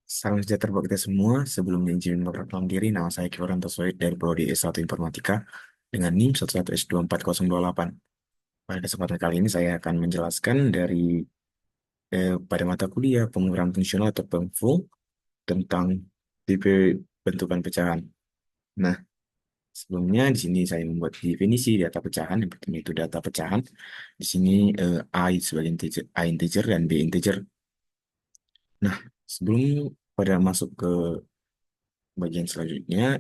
Salam sejahtera buat kita semua. Sebelumnya izin memperkenalkan diri, nama saya Kiwaran Tosoid dari Prodi S1 Informatika dengan NIM 11S24028. Pada kesempatan kali ini saya akan menjelaskan pada mata kuliah pengukuran fungsional atau PEMFU tentang tipe bentukan pecahan. Nah, sebelumnya di sini saya membuat definisi data pecahan. Yang pertama itu data pecahan. Di sini A sebagai integer, A integer dan B integer. Nah, sebelum pada masuk ke bagian selanjutnya,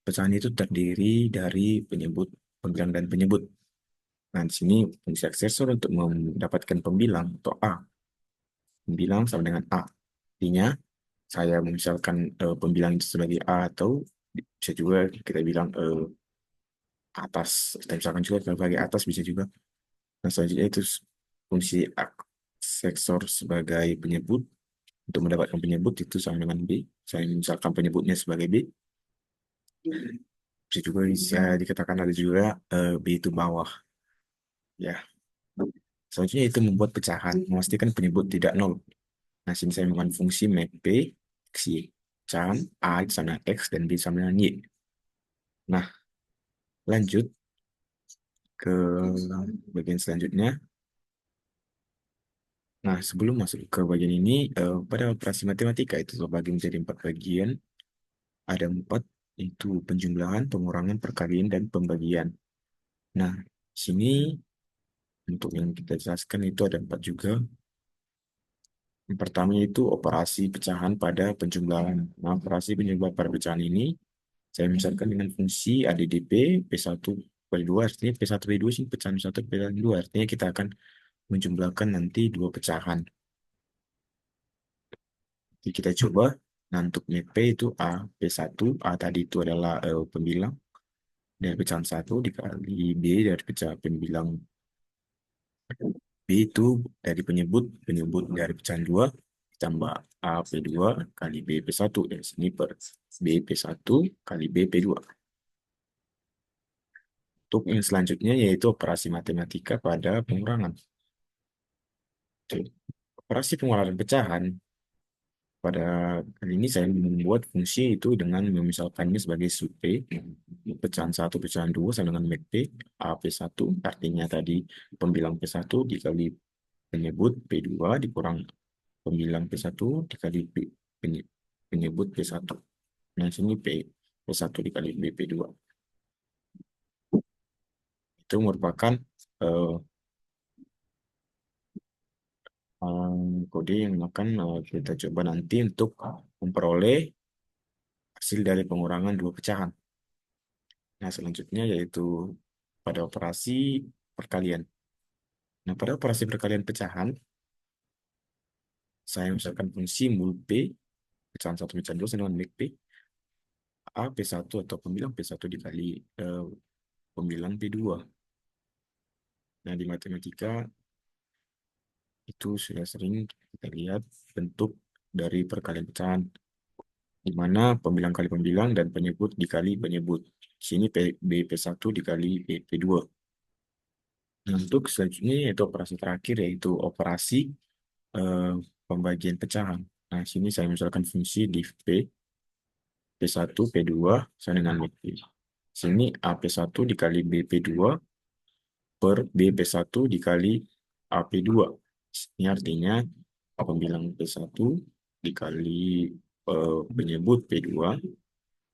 pecahan itu terdiri dari penyebut, pembilang, dan penyebut. Nah, di sini fungsi aksesor untuk mendapatkan pembilang atau A. Pembilang sama dengan A. Artinya, saya misalkan pembilang itu sebagai A atau bisa juga kita bilang atas. Kita misalkan juga sebagai atas bisa juga. Nah, selanjutnya itu fungsi aksesor sebagai penyebut. Untuk mendapatkan penyebut itu sama dengan B. Saya misalkan penyebutnya sebagai B. Bisa juga bisa dikatakan ada juga B itu bawah. Ya, selanjutnya itu membuat pecahan, memastikan penyebut tidak nol. Nah, sini saya menggunakan fungsi map P, X, Y. Pecahan A sama dengan X dan B sama dengan Y. Nah, lanjut ke bagian selanjutnya. Nah, sebelum masuk ke bagian ini, pada operasi matematika itu terbagi menjadi 4 bagian. Ada 4, itu penjumlahan, pengurangan, perkalian, dan pembagian. Nah, sini untuk yang kita jelaskan itu ada 4 juga. Yang pertama itu operasi pecahan pada penjumlahan. Nah, operasi penjumlahan pada pecahan ini saya misalkan dengan fungsi ADDP P1 P2, artinya P1 P2 sih pecahan satu pecahan dua, artinya kita akan menjumlahkan nanti dua pecahan. Jadi kita coba. Nah, untuk P itu A P1, A tadi itu adalah pembilang dari pecahan satu dikali B dari pecahan pembilang, B itu dari penyebut, penyebut dari pecahan 2 tambah A P2 kali B P1. Dan sini per B P1 kali B P2. Untuk yang selanjutnya yaitu operasi matematika pada pengurangan. Oke. Operasi pengurangan pecahan pada kali ini saya membuat fungsi itu dengan memisalkannya sebagai sub P, pecahan satu pecahan 2 sama dengan make P, A P1, artinya tadi pembilang P1 dikali penyebut P2 dikurang pembilang P1 dikali penyebut P1. Nah, sini P1 dikali B P2. Itu merupakan eh, kode yang akan kita coba nanti untuk memperoleh hasil dari pengurangan dua pecahan. Nah, selanjutnya yaitu pada operasi perkalian. Nah, pada operasi perkalian pecahan, saya misalkan fungsi mul P, pecahan satu pecahan 2 sama dengan make P, A P1 atau pembilang P1 dikali eh, pembilang P2. Nah, di matematika itu sudah sering kita lihat bentuk dari perkalian pecahan, di mana pembilang kali pembilang dan penyebut dikali penyebut. Sini B P1 dikali B P2. Nah, untuk selanjutnya yaitu operasi terakhir yaitu operasi eh, pembagian pecahan. Nah, sini saya misalkan fungsi div P, P1, P2 sama dengan P. Sini A P1 dikali B P2 per B P1 dikali A P2. Ini artinya pembilang P1 dikali penyebut P2,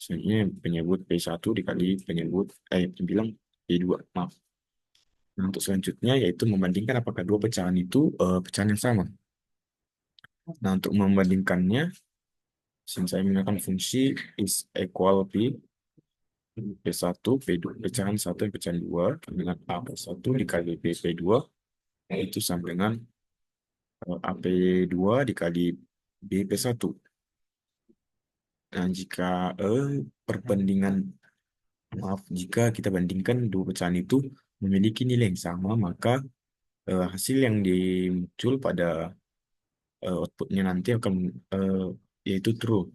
sebenarnya penyebut P1 dikali penyebut pembilang P2. Maaf. Nah, untuk selanjutnya yaitu membandingkan apakah dua pecahan itu pecahan yang sama. Nah, untuk membandingkannya, sini saya menggunakan fungsi is equal P, P1, P2, pecahan 1 dan pecahan 2 dengan A P1 dikali B P2 itu sama dengan AP2 dikali BP1. Nah, jika perbandingan, maaf, jika kita bandingkan dua pecahan itu memiliki nilai yang sama, maka hasil yang dimuncul pada outputnya nanti akan eh, yaitu true.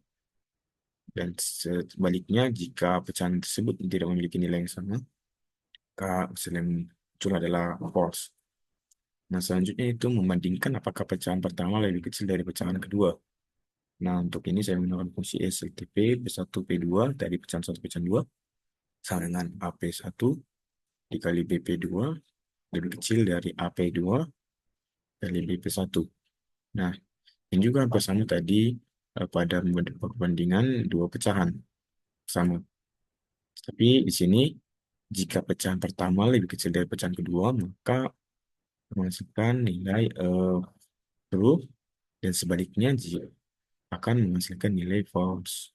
Dan sebaliknya, jika pecahan tersebut tidak memiliki nilai yang sama, maka hasil yang muncul adalah false. Nah, selanjutnya itu membandingkan apakah pecahan pertama lebih kecil dari pecahan kedua. Nah, untuk ini saya menggunakan fungsi SLTP P1 P2 dari pecahan 1 pecahan 2 sama dengan AP1 dikali BP2 lebih kecil dari AP2 kali BP1. Nah, ini juga hampir sama tadi pada perbandingan dua pecahan sama. Tapi di sini jika pecahan pertama lebih kecil dari pecahan kedua, maka menghasilkan nilai true dan sebaliknya akan menghasilkan nilai false.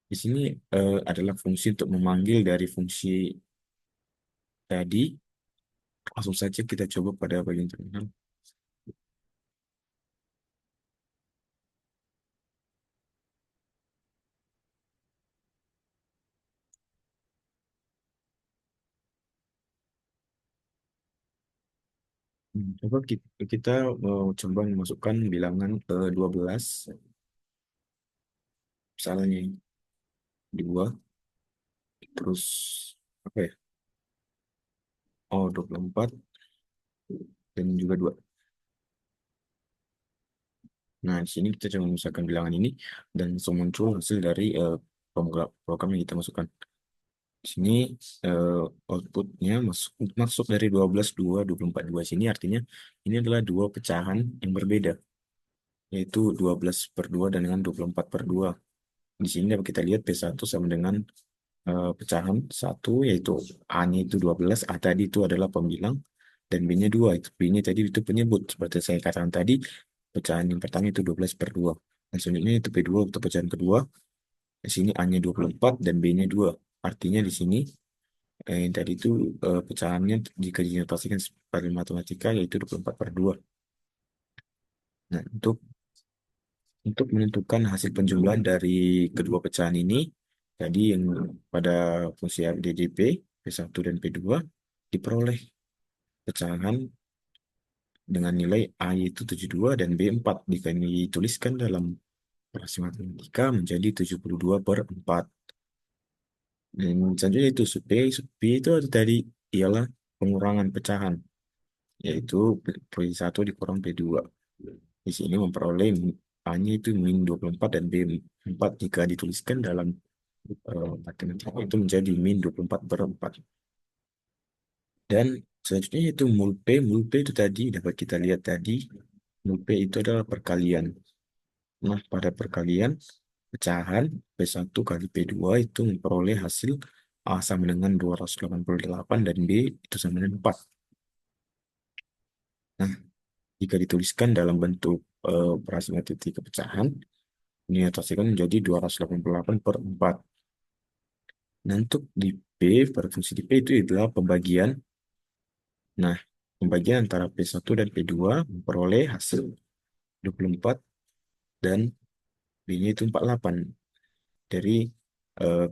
Di sini adalah fungsi untuk memanggil dari fungsi tadi. Langsung saja kita coba pada bagian terminal. Coba kita mau coba memasukkan bilangan 12, misalnya 2, terus apa ya? Oh, 24 dan juga 2. Nah, di sini kita coba memisahkan bilangan ini dan langsung muncul hasil dari program yang kita masukkan. Di sini eh, outputnya masuk dari 12, 2, 24, 2. Sini artinya ini adalah dua pecahan yang berbeda, yaitu 12 per 2 dan dengan 24 per 2. Di sini dapat kita lihat P1 sama dengan pecahan satu, yaitu A-nya itu 12, A tadi itu adalah pembilang, dan B-nya 2, itu B-nya tadi itu penyebut. Seperti saya katakan tadi, pecahan yang pertama itu 12 per 2. Dan selanjutnya itu P2 untuk pecahan kedua. Di sini A-nya 24 dan B-nya 2. Artinya di sini yang tadi itu pecahannya jika dinotasikan sebagai matematika yaitu 24 per 2. Nah, untuk menentukan hasil penjumlahan dari kedua pecahan ini, tadi yang pada fungsi DDP, P1 dan P2, diperoleh pecahan dengan nilai A yaitu 72 dan B 4. Jika ini dituliskan dalam operasi matematika menjadi 72 per 4. Dan selanjutnya itu sub P itu tadi ialah pengurangan pecahan, yaitu P1 dikurang P2. Di sini memperoleh A-nya itu min 24 dan B 4 jika dituliskan dalam matematika itu menjadi min 24 per 4. Dan selanjutnya itu mul P. Mul P itu tadi dapat kita lihat tadi, mul P itu adalah perkalian. Nah, pada perkalian pecahan P1 kali P2 itu memperoleh hasil A sama dengan 288 dan B itu sama dengan 4. Nah, jika dituliskan dalam bentuk operasi matematika pecahan, ini diatasikan menjadi 288 per 4. Nah, untuk di P, pada fungsi di P itu adalah pembagian. Nah, pembagian antara P1 dan P2 memperoleh hasil 24 dan B-nya itu 48 dari eh,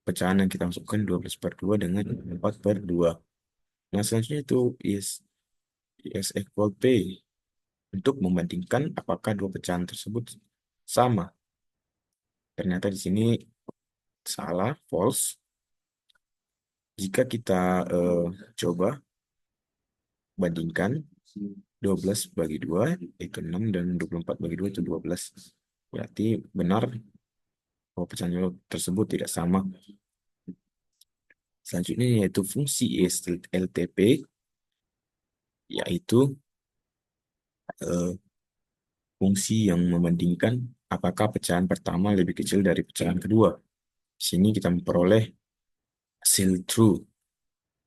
pecahan yang kita masukkan 12 per 2 dengan 4 per 2. Nah, selanjutnya itu is equal P untuk membandingkan apakah dua pecahan tersebut sama. Ternyata di sini salah, false. Jika kita eh, coba bandingkan 12 bagi 2 itu 6 dan 24 bagi 2 itu 12. Berarti benar bahwa pecahan tersebut tidak sama. Selanjutnya yaitu fungsi SLTP, yaitu eh, fungsi yang membandingkan apakah pecahan pertama lebih kecil dari pecahan kedua. Di sini kita memperoleh hasil true.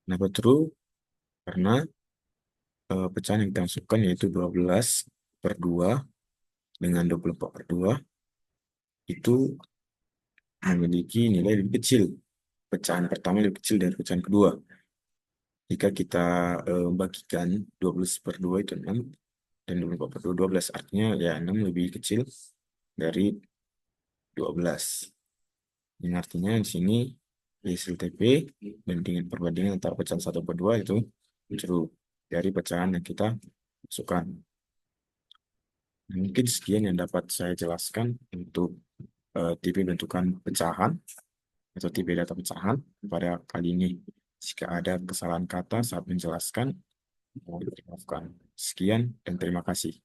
Kenapa true? Karena pecahan yang kita masukkan yaitu 12 per 2 dengan 24 per 2 itu memiliki nilai lebih kecil. Pecahan pertama lebih kecil dari pecahan kedua. Jika kita bagikan 12 per 2 itu 6 dan 24 per 2 12. Artinya ya 6 lebih kecil dari 12. Yang artinya di sini hasil TP bandingin perbandingan antara pecahan 1 per 2 itu true dari pecahan yang kita masukkan. Mungkin sekian yang dapat saya jelaskan untuk tipe bentukan pecahan atau tipe data pecahan pada kali ini. Jika ada kesalahan kata saat menjelaskan, mohon dimaafkan. Sekian dan terima kasih.